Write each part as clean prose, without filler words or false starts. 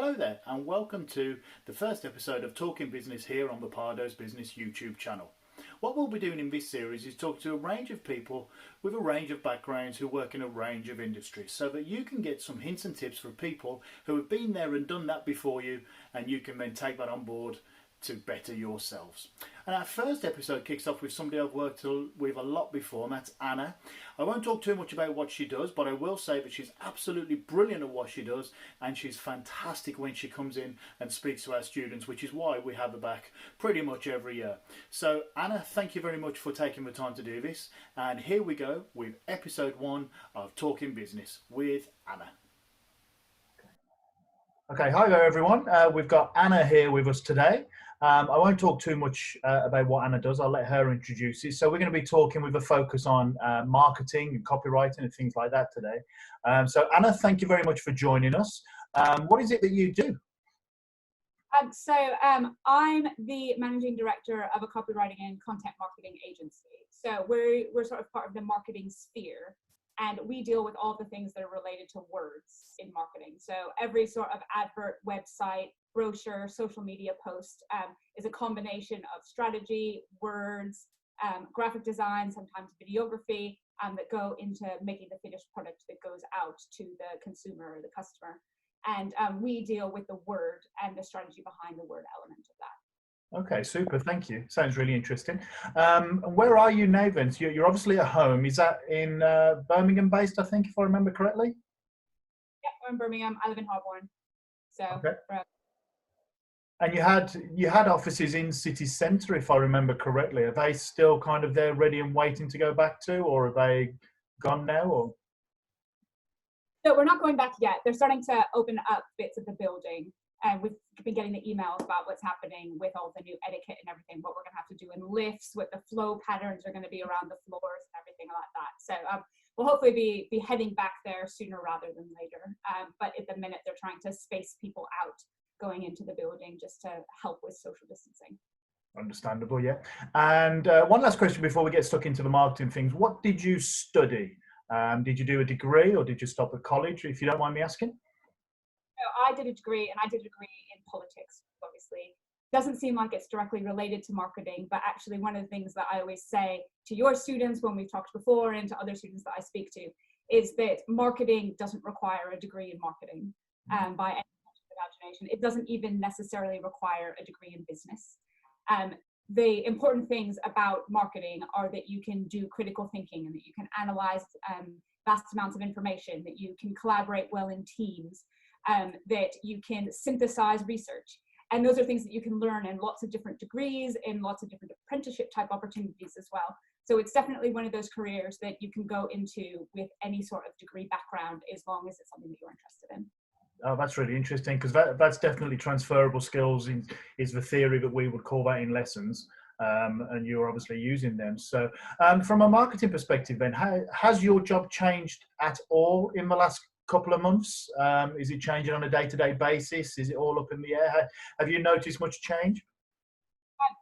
Hello there and welcome to the first episode of Talking Business here on the Pardo's Business YouTube channel. What we'll be doing in this series is talk to a range of people with a range of backgrounds who work in a range of industries so that you can get some hints and tips from people who have been there and done that before you, and you can then take that on board to better yourselves. And our first episode kicks off with somebody I've worked with a lot before, and that's Anna. I won't talk too much about what she does, but I will say that she's absolutely brilliant at what she does, and she's fantastic when she comes in and speaks to our students, which is why we have her back pretty much every year. So Anna, thank you very much for taking the time to do this, and here we go with episode 1 of Talking Business with Anna. Okay, hi there everyone. We've got Anna here with us today. I won't talk too much about what Anna does. I'll let her introduce it. So we're going to be talking with a focus on marketing and copywriting and things like that today. So Anna, thank you very much for joining us. What is it that you do? I'm the managing director of a copywriting and content marketing agency. So we're sort of part of the marketing sphere, and we deal with all the things that are related to words in marketing. So every sort of advert, website, brochure, social media post is a combination of strategy, words, graphic design, sometimes videography, that go into making the finished product that goes out to the consumer or the customer. And we deal with the word and the strategy behind the word element of that. Okay, super. Thank you. Sounds really interesting. And where are you now then? So you're obviously at home. Is that in Birmingham based, I think, if I remember correctly? Yeah, we're in Birmingham. I live in Holborn. So, okay. And you had offices in city centre, if I remember correctly. Are they still kind of there ready and waiting to go back to, or are they gone now? Or? So we're not going back yet. They're starting to open up bits of the building. And we've been getting the emails about what's happening with all the new etiquette and everything, what we're going to have to do in lifts, what the flow patterns are going to be around the floors and everything like that. So we'll hopefully be heading back there sooner rather than later. But at the minute, they're trying to space people out going into the building just to help with social distancing. Understandable, yeah. And one last question before we get stuck into the marketing things. What did you study? Did you do a degree or did you stop at college, if you don't mind me asking? I did a degree, and I did a degree in politics, obviously. Doesn't seem like it's directly related to marketing, but actually one of the things that I always say to your students when we've talked before and to other students that I speak to is that marketing doesn't require a degree in marketing by any imagination. It doesn't even necessarily require a degree in business. The important things about marketing are that you can do critical thinking and that you can analyze vast amounts of information, that you can collaborate well in teams, that you can synthesize research. And those are things that you can learn in lots of different degrees, in lots of different apprenticeship type opportunities as well. So it's definitely one of those careers that you can go into with any sort of degree background, as long as it's something that you're interested in. Oh, that's really interesting, because that's definitely transferable skills is the theory that we would call that in lessons. And you're obviously using them. So from a marketing perspective then, has your job changed at all in the last couple of months? Is it changing on a day-to-day basis? Is it all up in the air? Have you noticed much change?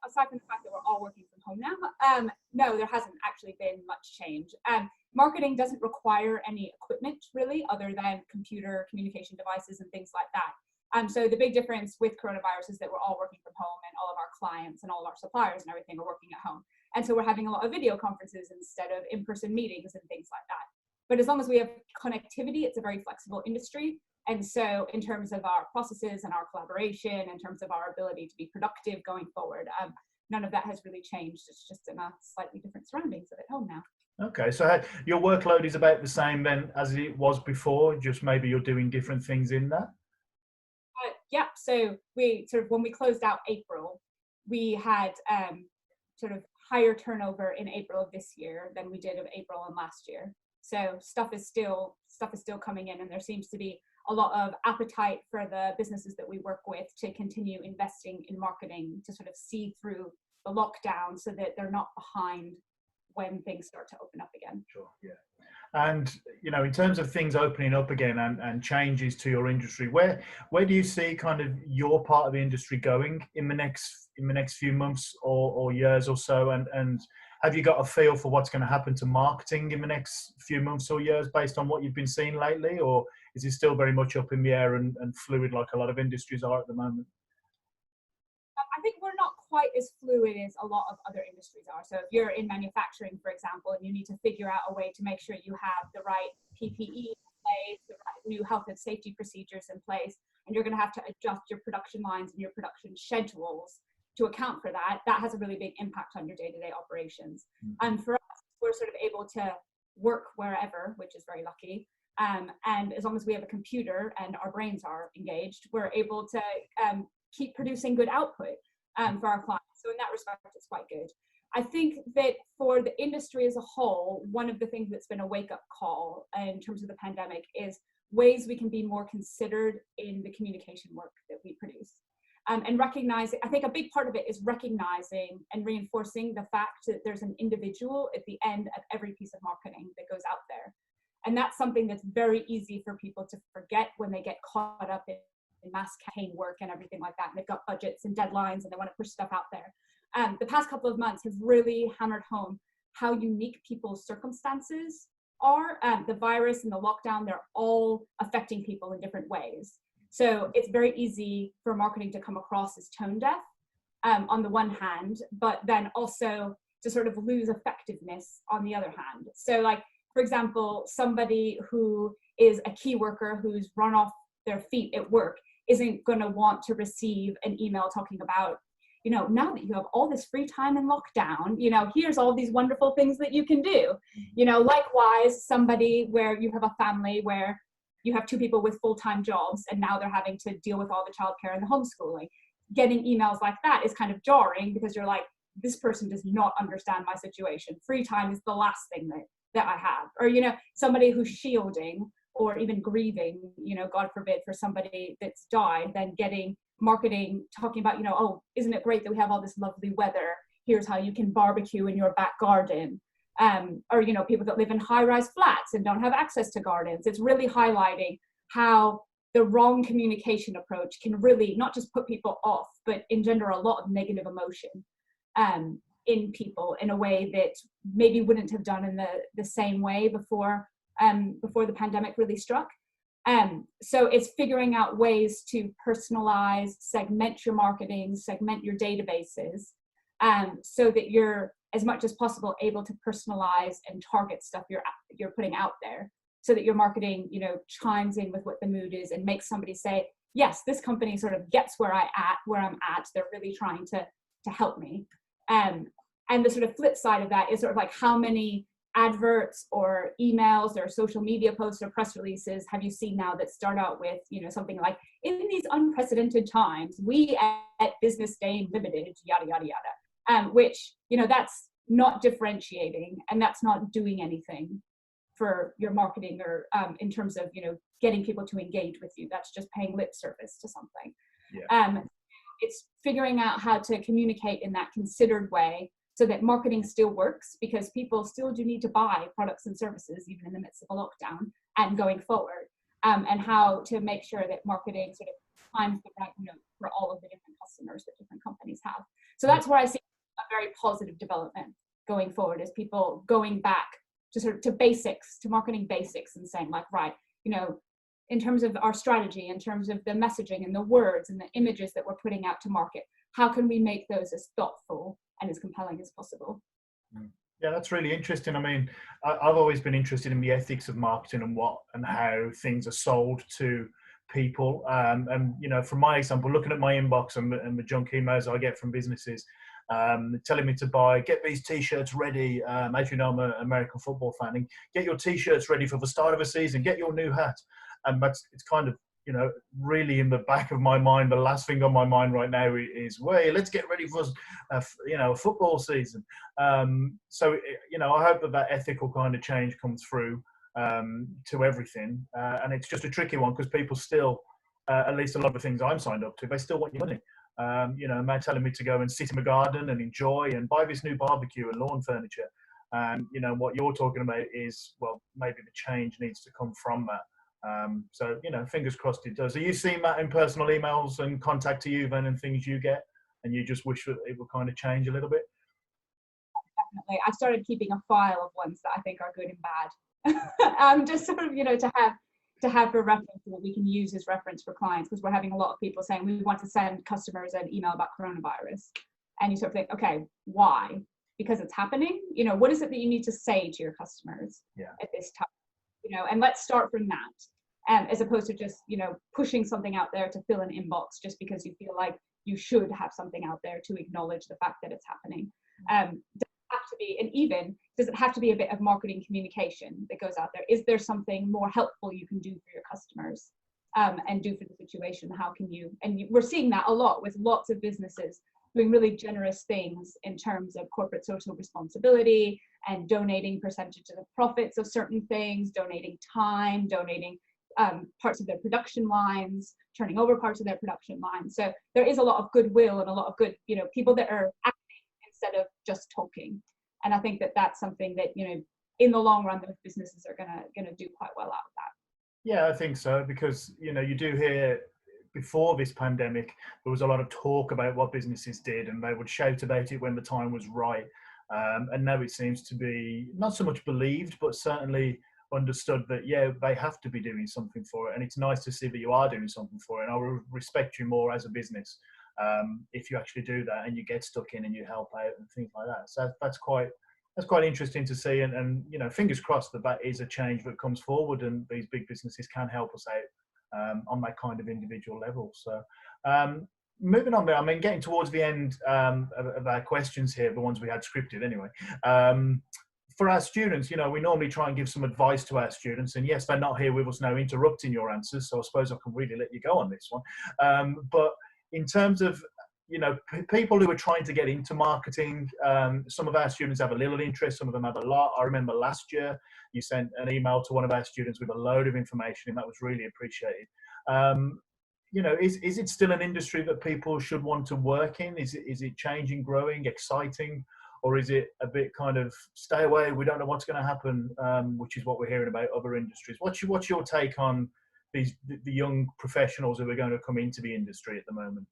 Aside from the fact that we're all working from home now, no, there hasn't actually been much change. Marketing doesn't require any equipment really, other than computer communication devices and things like that. So the big difference with coronavirus is that we're all working from home, and all of our clients and all of our suppliers and everything are working at home. And so we're having a lot of video conferences instead of in-person meetings and things like that. But as long as we have connectivity, it's a very flexible industry. And so in terms of our processes and our collaboration, in terms of our ability to be productive going forward, none of that has really changed. It's just in a slightly different surroundings at home now. Okay, so your workload is about the same then as it was before, just maybe you're doing different things in that? Yeah, so when we closed out April, we had sort of higher turnover in April of this year than we did of April and last year. So stuff is still coming in, and there seems to be a lot of appetite for the businesses that we work with to continue investing in marketing to sort of see through the lockdown so that they're not behind when things start to open up again. Sure, yeah. And in terms of things opening up again and changes to your industry, where do you see kind of your part of the industry going in the next few months or years or so? And have you got a feel for what's going to happen to marketing in the next few months or years based on what you've been seeing lately, or is it still very much up in the air and fluid like a lot of industries are at the moment? I think we're not quite as fluid as a lot of other industries are. So if you're in manufacturing, for example, and you need to figure out a way to make sure you have the right PPE in place, the right new health and safety procedures in place, and you're going to have to adjust your production lines and your production schedules to account for that, that has a really big impact on your day-to-day operations. And for us, we're sort of able to work wherever, which is very lucky. And as long as we have a computer and our brains are engaged, we're able to keep producing good output for our clients. So in that respect, it's quite good. I think that for the industry as a whole, one of the things that's been a wake-up call in terms of the pandemic is ways we can be more considered in the communication work that we produce. And recognizing, I think a big part of it is recognizing and reinforcing the fact that there's an individual at the end of every piece of marketing that goes out there. And that's something that's very easy for people to forget when they get caught up in mass campaign work and everything like that. And they've got budgets and deadlines and they want to push stuff out there. The past couple of months have really hammered home how unique people's circumstances are. The virus and the lockdown, they're all affecting people in different ways. So it's very easy for marketing to come across as tone deaf on the one hand, but then also to sort of lose effectiveness on the other hand. So like, for example, somebody who is a key worker who's run off their feet at work isn't going to want to receive an email talking about, you know, now that you have all this free time in lockdown, you know, here's all these wonderful things that you can do. You know, likewise, somebody where you have a family where you have two people with full-time jobs and now they're having to deal with all the childcare and the homeschooling. Getting emails like that is kind of jarring because you're like, this person does not understand my situation. Free time is the last thing that I have. Or, you know, somebody who's shielding or even grieving, you know, God forbid, for somebody that's died, then getting marketing talking about, you know, oh, isn't it great that we have all this lovely weather? Here's how you can barbecue in your back garden. Or, you know, people that live in high-rise flats and don't have access to gardens. It's really highlighting how the wrong communication approach can really not just put people off, but engender a lot of negative emotion in people in a way that maybe wouldn't have done in the same way before the pandemic really struck. So it's figuring out ways to personalize, segment your marketing, segment your databases, so that you're as much as possible able to personalize and target stuff you're putting out there, so that your marketing, you know, chimes in with what the mood is and makes somebody say, yes, this company sort of gets where I'm at. They're really trying to help me. And the sort of flip side of that is sort of like, how many adverts or emails or social media posts or press releases have you seen now that start out with, you know, something like, in these unprecedented times, we at Business Day Limited, yada, yada, yada, which, you know, that's not differentiating and that's not doing anything for your marketing or in terms of, you know, getting people to engage with you. That's just paying lip service to something. Yeah. It's figuring out how to communicate in that considered way so that marketing still works, because people still do need to buy products and services even in the midst of a lockdown and going forward, and how to make sure that marketing sort of times the right note for all of the different customers that different companies have. So that's where I see a very positive development going forward, is people going back to sort of to basics, to marketing basics, and saying like, right, you know, in terms of our strategy, in terms of the messaging and the words and the images that we're putting out to market, how can we make those as thoughtful and as compelling as possible? Yeah, that's really interesting. I mean, I've always been interested in the ethics of marketing and how things are sold to people. And, you know, from my example, looking at my inbox and the junk emails I get from businesses, telling me to get these t-shirts ready. As you know, I'm an American football fan, and get your t-shirts ready for the start of a season, get your new hat. And it's kind of, you know, really in the back of my mind, the last thing on my mind right now is, wait, let's get ready for, you know, a football season. So, you know, I hope that ethical kind of change comes through to everything. And it's just a tricky one because people still, at least a lot of the things I'm signed up to, they still want your money. You know, they're telling me to go and sit in the garden and enjoy and buy this new barbecue and lawn furniture. You know, what you're talking about is, well, maybe the change needs to come from that. So, you know, fingers crossed it does. Are you seeing that in personal emails and contact to you then and things you get, and you just wish that it would kind of change a little bit? Definitely. I started keeping a file of ones that I think are good and bad. Just sort of, you know, to have to have for reference that we can use as reference for clients, because we're having a lot of people saying we want to send customers an email about coronavirus, and you sort of think, okay, why? Because it's happening. You know, what is it that you need to say to your customers at this time? You know, and let's start from that, as opposed to just, you know, pushing something out there to fill an inbox just because you feel like you should have something out there to acknowledge the fact that it's happening. Does it have to be, and even does it have to be a bit of marketing communication that goes out there? Is there something more helpful you can do for your customers and do for the situation? How can you, and we're seeing that a lot with lots of businesses doing really generous things in terms of corporate social responsibility and donating percentage of the profits of certain things, donating time, donating parts of their production lines, turning over parts of their production lines. So there is a lot of goodwill and a lot of good, you know, people that are acting instead of just talking. And I think that that's something that, you know, in the long run, those businesses are gonna do quite well out of that. Yeah, I think so, because, you know, you do hear before this pandemic, there was a lot of talk about what businesses did, and they would shout about it when the time was right. And now it seems to be not so much believed, but certainly understood that, yeah, they have to be doing something for it. And it's nice to see that you are doing something for it. And I will respect you more as a business if you actually do that and you get stuck in and you help out and things like that. So that's quite interesting to see. And you know, fingers crossed that that is a change that comes forward and these big businesses can help us out on that kind of individual level. So moving on there, I mean, getting towards the end of our questions here, the ones we had scripted anyway. For our students, you know, we normally try and give some advice to our students, and yes, they're not here with us now interrupting your answers, so I suppose I can really let you go on this one. But in terms of, you know, people who are trying to get into marketing, some of our students have a little interest, some of them have a lot. I remember last year you sent an email to one of our students with a load of information, and that was really appreciated. You know, is it still an industry that people should want to work in? Is it changing, growing, exciting, or is it a bit kind of stay away, we don't know what's going to happen, which is what we're hearing about other industries? What's your take on the young professionals who are going to come into the industry at the moment?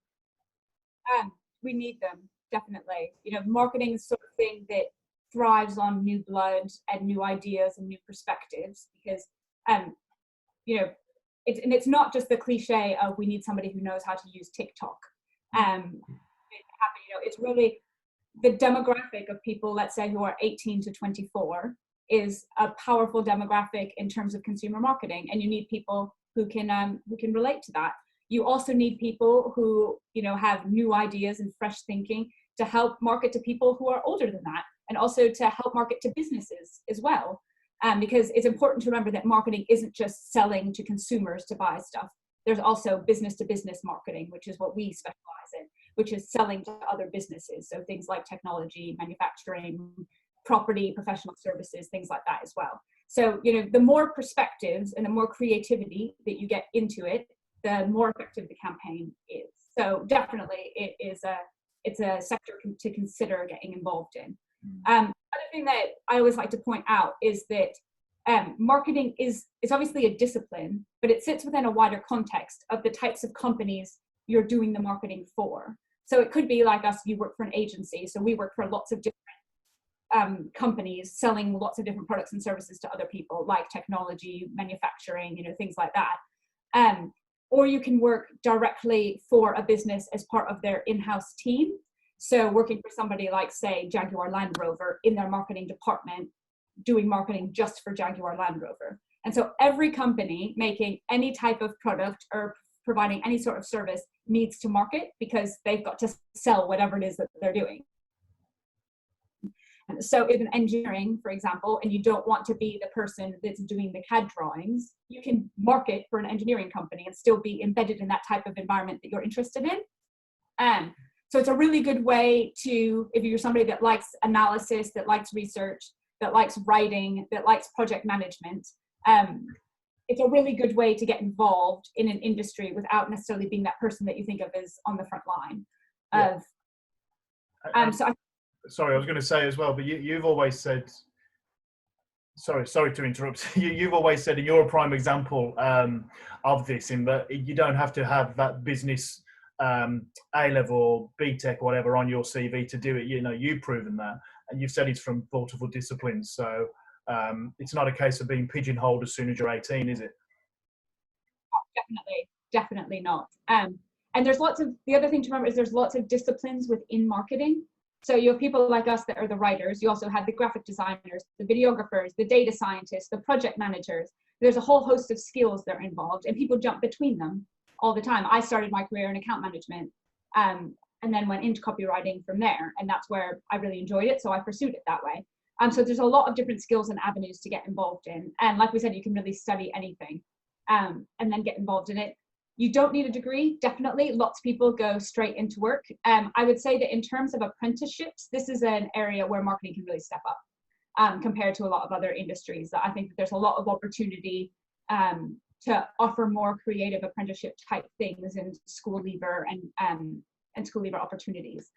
We need them, definitely. You know, marketing is sort of thing that thrives on new blood and new ideas and new perspectives, because you know, it's not just the cliche of we need somebody who knows how to use TikTok. You know, it's really the demographic of people, let's say, who are 18 to 24 is a powerful demographic in terms of consumer marketing, and you need people who can relate to that. You also need people who, you know, have new ideas and fresh thinking to help market to people who are older than that, and also to help market to businesses as well. Because it's important to remember that marketing isn't just selling to consumers to buy stuff. There's also business to business marketing, which is what we specialize in, which is selling to other businesses. So things like technology, manufacturing, property, professional services, things like that as well. So, you know, the more perspectives and the more creativity that you get into it, the more effective the campaign is. So definitely it's a sector to consider getting involved in. Other thing that I always like to point out is that marketing it's obviously a discipline, but it sits within a wider context of the types of companies you're doing the marketing for. So it could be like us, you work for an agency. So we work for lots of different companies selling lots of different products and services to other people, like technology, manufacturing, you know, things like that. Or you can work directly for a business as part of their in-house team. So working for somebody like, say, Jaguar Land Rover in their marketing department, doing marketing just for Jaguar Land Rover. And so every company making any type of product or providing any sort of service needs to market, because they've got to sell whatever it is that they're doing. And so in engineering, for example, and you don't want to be the person that's doing the CAD drawings, you can market for an engineering company and still be embedded in that type of environment that you're interested in. So it's a really good way to, if you're somebody that likes analysis, that likes research, that likes writing, that likes project management, it's a really good way to get involved in an industry without necessarily being that person that you think of as on the front line. Sorry, I was going to say as well, but you've always said, sorry to interrupt. You've always said, and you're a prime example of this, in that you don't have to have that business A-level, B-Tech, whatever on your CV to do it. You know, you've proven that, and you've said it's from multiple disciplines. So it's not a case of being pigeonholed as soon as you're 18, is it? definitely not. And there's lots of, the other thing to remember is there's lots of disciplines within marketing. So you have people like us that are the writers. You also have the graphic designers, the videographers, the data scientists, the project managers. There's a whole host of skills that are involved, and people jump between them all the time. I started my career in account management, and then went into copywriting from there. And that's where I really enjoyed it. So I pursued it that way. So there's a lot of different skills and avenues to get involved in. And like we said, you can really study anything, and then get involved in it. You don't need a degree, definitely. Lots of people go straight into work. I would say that in terms of apprenticeships, this is an area where marketing can really step up compared to a lot of other industries. I think that there's a lot of opportunity to offer more creative apprenticeship type things in school leaver and school leaver opportunities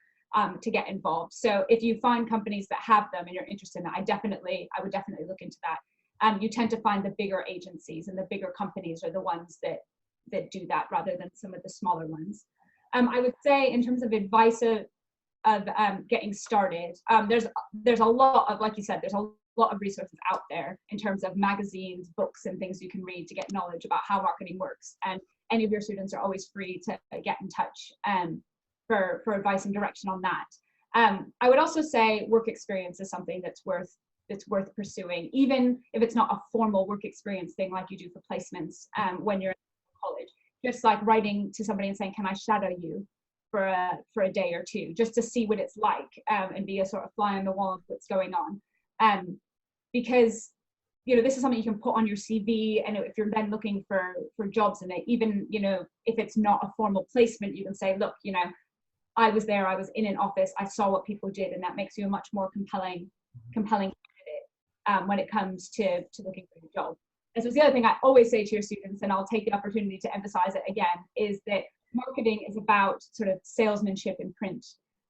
to get involved. So if you find companies that have them and you're interested in that, I would definitely look into that. You tend to find the bigger agencies and the bigger companies are the ones that do that rather than some of the smaller ones. I would say in terms of advice of getting started, there's a lot of, like you said, there's a lot of resources out there in terms of magazines, books, and things you can read to get knowledge about how marketing works. And any of your students are always free to get in touch for advice and direction on that. I would also say work experience is something that's worth pursuing, even if it's not a formal work experience thing like you do for placements when you're college. Just like writing to somebody and saying, can I shadow you for a day or two, just to see what it's like, and be a sort of fly on the wall of what's going on. Because this is something you can put on your CV, and if you're then looking for jobs in it, even if it's not a formal placement, you can say, look, I was there, I was in an office, I saw what people did, and that makes you a much more compelling candidate when it comes to looking for a job. This was the other thing I always say to your students, and I'll take the opportunity to emphasize it again, is that marketing is about sort of salesmanship in print,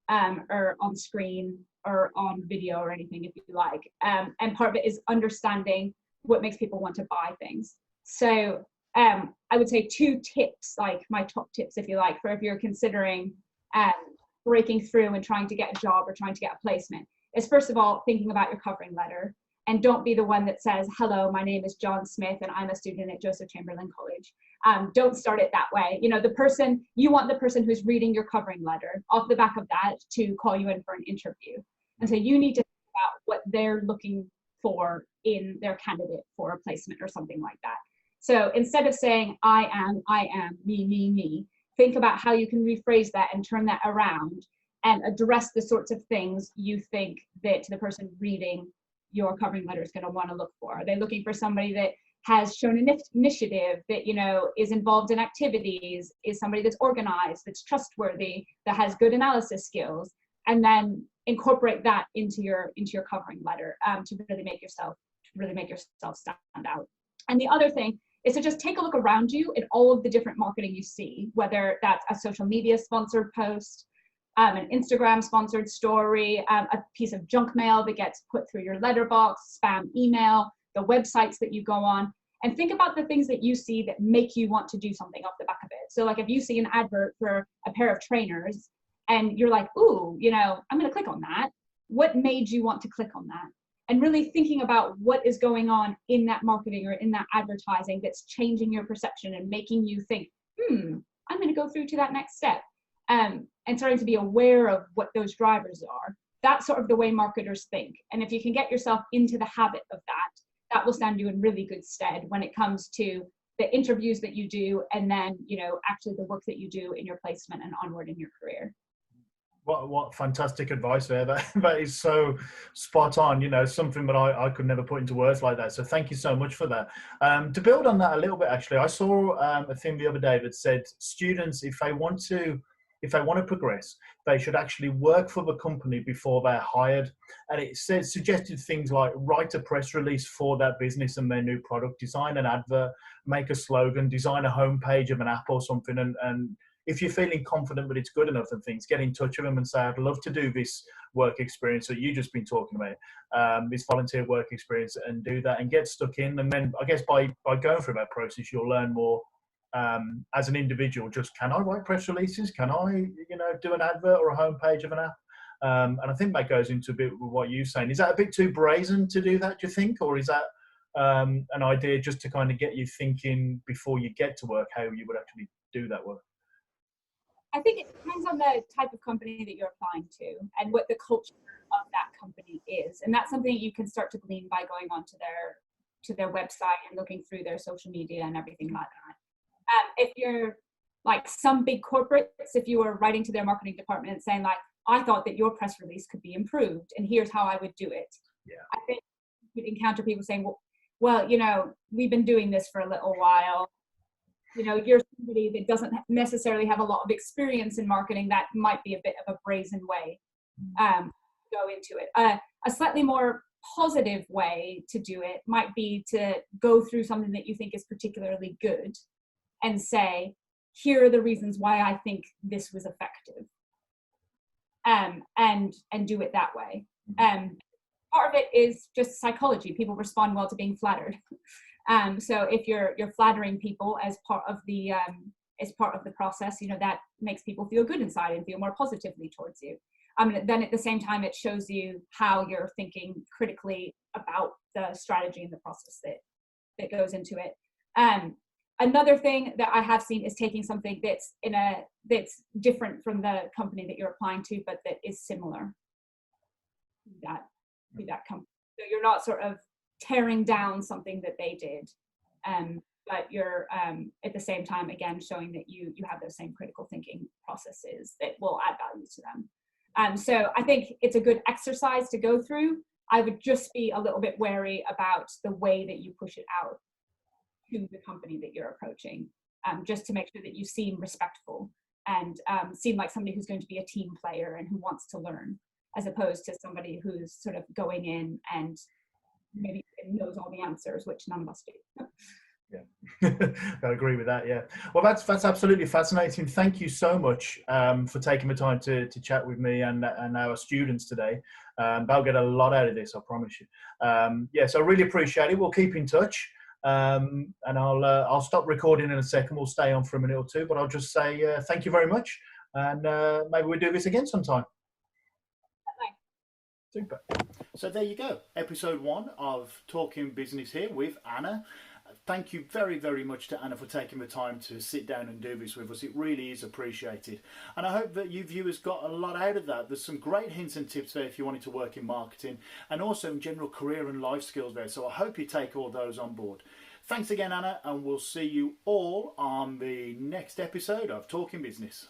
or on screen or on video or anything, if you like. And part of it is understanding what makes people want to buy things. So I would say 2 tips, like my top tips, if you like, for if you're considering breaking through and trying to get a job or trying to get a placement, is first of all, thinking about your covering letter. And don't be the one that says, hello, my name is John Smith and I'm a student at Joseph Chamberlain College. Don't start it that way. You want the person who's reading your covering letter off the back of that to call you in for an interview. And so you need to think about what they're looking for in their candidate for a placement or something like that. So instead of saying, I am, me, think about how you can rephrase that and turn that around and address the sorts of things you think that the person reading your covering letter is going to want to look for. Are they looking for somebody that has shown initiative, that is involved in activities, is somebody that's organized, that's trustworthy, that has good analysis skills, and then incorporate that into your covering letter to really make yourself stand out. And the other thing is to just take a look around you at all of the different marketing you see, whether that's a social media sponsored post, an Instagram sponsored story, a piece of junk mail that gets put through your letterbox, spam email, the websites that you go on, and think about the things that you see that make you want to do something off the back of it. So like if you see an advert for a pair of trainers and you're like, ooh, I'm going to click on that. What made you want to click on that? And really thinking about what is going on in that marketing or in that advertising that's changing your perception and making you think, I'm going to go through to that next step. And starting to be aware of what those drivers are. That's sort of the way marketers think. And if you can get yourself into the habit of that, that will stand you in really good stead when it comes to the interviews that you do, and then, actually the work that you do in your placement and onward in your career. What fantastic advice there. That is so spot on, something that I could never put into words like that. So thank you so much for that. To build on that a little bit, actually, I saw a thing the other day that said students, if they want to progress, they should actually work for the company before they're hired. And it suggested things like write a press release for that business and their new product, design an advert, make a slogan, design a homepage of an app or something. And if you're feeling confident that it's good enough and things, get in touch with them and say, I'd love to do this work experience that you just been talking about, this volunteer work experience, and do that and get stuck in. And then I guess by going through that process, you'll learn more as an individual. Just, can I write press releases? Can I, do an advert or a homepage of an app? And I think that goes into a bit with what you're saying. Is that a bit too brazen to do that, do you think? Or is that an idea just to kind of get you thinking before you get to work, how you would actually do that work? I think it depends on the type of company that you're applying to and what the culture of that company is. And that's something you can start to glean by going onto their website and looking through their social media and everything like that. If you're like some big corporates, if you were writing to their marketing department and saying like, I thought that your press release could be improved and here's how I would do it. Yeah. I think you'd encounter people saying, well, you know, we've been doing this for a little while. You know, you're somebody that doesn't necessarily have a lot of experience in marketing. That might be a bit of a brazen way to go into it. A slightly more positive way to do it might be to go through something that you think is particularly good and say, here are the reasons why I think this was effective. And do it that way. Part of it is just psychology. People respond well to being flattered. So if you're flattering people as part of the process, you know, that makes people feel good inside and feel more positively towards you. Then at the same time, it shows you how you're thinking critically about the strategy and the process that goes into it. Another thing that I have seen is taking something that's different from the company that you're applying to, but that is similar to that company. So you're not sort of tearing down something that they did, but you're at the same time, again, showing that you have those same critical thinking processes that will add value to them. So I think it's a good exercise to go through. I would just be a little bit wary about the way that you push it out to the company that you're approaching, just to make sure that you seem respectful and seem like somebody who's going to be a team player and who wants to learn, as opposed to somebody who's sort of going in and maybe knows all the answers, which none of us do. Yeah, I agree with that. Yeah, well, that's absolutely fascinating. Thank you so much for taking the time to chat with me and our students today. They'll get a lot out of this, I promise you. Yes, I really appreciate it. We'll keep in touch. And I'll stop recording in a second. We'll stay on for a minute or two, but I'll just say thank you very much, and maybe we'll do this again sometime. Super. So there you go, episode 1 of Talking Business here with Anna. Thank you very, very much to Anna for taking the time to sit down and do this with us. It really is appreciated. And I hope that you viewers got a lot out of that. There's some great hints and tips there if you wanted to work in marketing, and also in general career and life skills there. So I hope you take all those on board. Thanks again, Anna, and we'll see you all on the next episode of Talking Business.